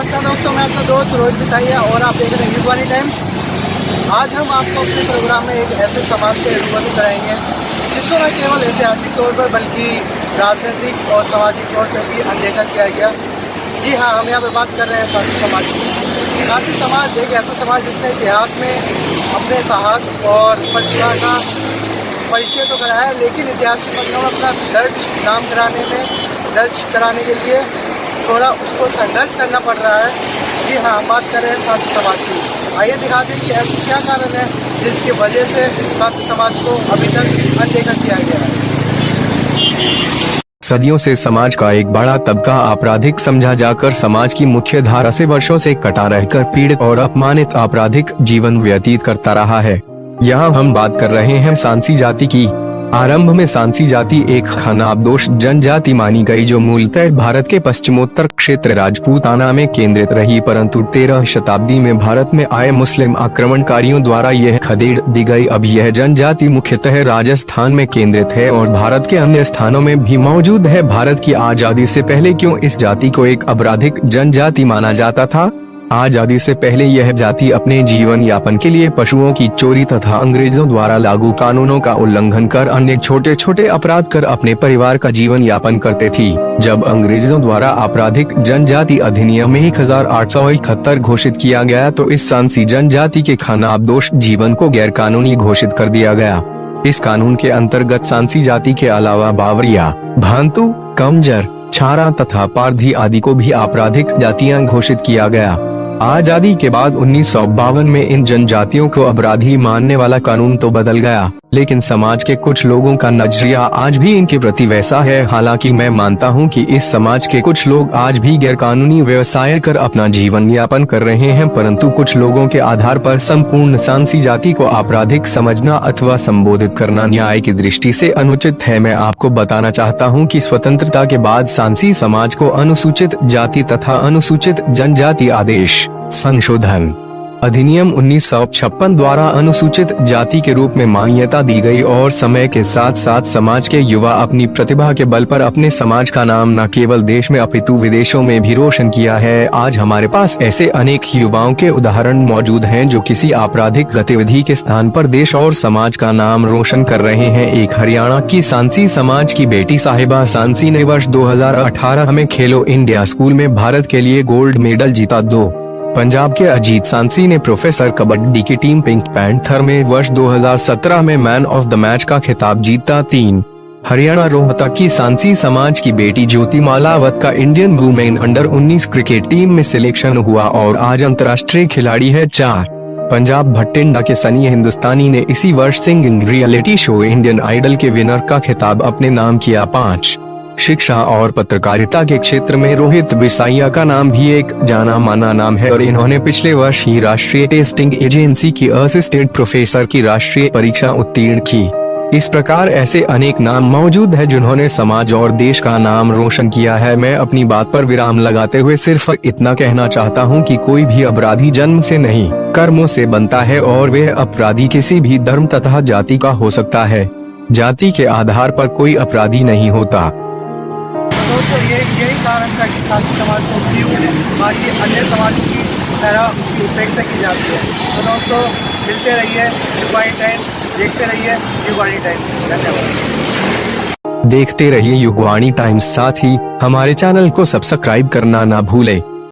नमस्कार दोस्तों, मैं आपका दोस्त रोहित बिसाइया और आप देख रहे हैं युगवाणी टाइम्स। आज हम आपको अपने प्रोग्राम में एक ऐसे समाज से रूबरू कराएंगे जिसको न केवल ऐतिहासिक तौर पर बल्कि राजनीतिक और सामाजिक तौर पर भी अनदेखा किया गया। जी हाँ, हम यहाँ पर बात कर रहे हैं सासी समाज की। सासी समाज एक ऐसा समाज जिसने इतिहास में अपने साहस और प्रतिभा का परिचय तो कराया है, लेकिन इतिहास के पन्नों में अपना दर्ज कराने के लिए थोड़ा उसको संघर्ष करना पड़ रहा है। जी हाँ, हम बात कर रहे हैं सासी समाज की। आइए दिखाते हैं कि ऐसा क्या कारण है जिसकी वजह से सासी समाज को अभी तक अनदेखा किया गया है। सदियों से समाज का एक बड़ा तबका आपराधिक समझा जाकर समाज की मुख्य धारा से वर्षों से कटा रहकर पीड़ित और अपमानित आपराधिक जीवन व्यतीत करता रहा है। यहाँ हम बात कर रहे हैं सांसी जाति की। आरंभ में सांसी जाति एक खानाबदोश जनजाति मानी गई जो मूलतः भारत के पश्चिमोत्तर क्षेत्र राजपूताना में केंद्रित रही, परंतु 13वीं शताब्दी में भारत में आए मुस्लिम आक्रमणकारियों द्वारा यह खदेड़ दी गई। अब यह जनजाति मुख्यतः राजस्थान में केंद्रित है और भारत के अन्य स्थानों में भी मौजूद है। भारत की आजादी से पहले क्यों इस जाति को एक आपराधिक जनजाति माना जाता था? आजादी से पहले यह जाति अपने जीवन यापन के लिए पशुओं की चोरी तथा अंग्रेजों द्वारा लागू कानूनों का उल्लंघन कर अन्य छोटे छोटे अपराध कर अपने परिवार का जीवन यापन करते थी। जब अंग्रेजों द्वारा आपराधिक जनजाति अधिनियम 1871 घोषित किया गया तो इस सांसी जनजाति के खानाबदोश जीवन को गैर कानूनी घोषित कर दिया गया। इस कानून के अंतर्गत सांसी जाति के अलावा बावरिया, भांतु, कमजर, छारा तथा पारधी आदि को भी आपराधिक जातियां घोषित किया गया। आजादी के बाद 1952 में इन जनजातियों को अपराधी मानने वाला कानून तो बदल गया, लेकिन समाज के कुछ लोगों का नजरिया आज भी इनके प्रति वैसा है। हालांकि मैं मानता हूं कि इस समाज के कुछ लोग आज भी गैरकानूनी व्यवसाय कर अपना जीवन यापन कर रहे हैं, परंतु कुछ लोगों के आधार पर संपूर्ण सांसी जाति को आपराधिक समझना अथवा संबोधित करना न्याय की दृष्टि से अनुचित है। मैं आपको बताना चाहता हूं कि स्वतंत्रता के बाद सांसी समाज को अनुसूचित जाति तथा अनुसूचित जनजाति आदेश संशोधन अधिनियम 1956 द्वारा अनुसूचित जाति के रूप में मान्यता दी गई और समय के साथ साथ समाज के युवा अपनी प्रतिभा के बल पर अपने समाज का नाम न केवल देश में अपितु विदेशों में भी रोशन किया है। आज हमारे पास ऐसे अनेक युवाओं के उदाहरण मौजूद हैं जो किसी आपराधिक गतिविधि के स्थान पर देश और समाज का नाम रोशन कर रहे हैं। एक हरियाणा की सांसी समाज की बेटी साहिबा सांसी ने वर्ष 2018 में खेलो इंडिया स्कूल में भारत के लिए गोल्ड मेडल जीता। 2 पंजाब के अजीत सांसी ने प्रोफेसर कबड्डी की टीम पिंक पैंथर में वर्ष 2017 में मैन ऑफ द मैच का खिताब जीता। 3 हरियाणा रोहतक की सांसी समाज की बेटी ज्योति मालावत का Indian women under 19 cricket team में सिलेक्शन हुआ और आज अंतर्राष्ट्रीय खिलाड़ी है। 4 पंजाब भटिंडा के सनी हिंदुस्तानी ने इसी वर्ष singing reality show Indian Idol के विनर का खिताब अपने नाम किया। 5 शिक्षा और पत्रकारिता के क्षेत्र में रोहित बिसाइया का नाम भी एक जाना माना नाम है और इन्होंने पिछले वर्ष ही राष्ट्रीय टेस्टिंग एजेंसी की असिस्टेंट प्रोफेसर की राष्ट्रीय परीक्षा उत्तीर्ण की। इस प्रकार ऐसे अनेक नाम मौजूद है जिन्होंने समाज और देश का नाम रोशन किया है। मैं अपनी बात पर विराम लगाते हुए सिर्फ इतना कहना चाहता हूँ कि कोई भी अपराधी जन्म से नहीं, कर्मों से बनता है और वह अपराधी किसी भी धर्म तथा जाति का हो सकता है। जाति के आधार पर कोई अपराधी नहीं होता। दोस्तों, यही कारण था कि सांसी समाज को बाकी अन्य समाज की तरह उसकी उपेक्षा की जाती है। तो दोस्तों, मिलते रहिए युगवाणी टाइम्स, देखते रहिए युगवाणी टाइम्स। धन्यवाद। देखते रहिए युगवाणी टाइम्स, साथ ही हमारे चैनल को सब्सक्राइब करना ना भूलें।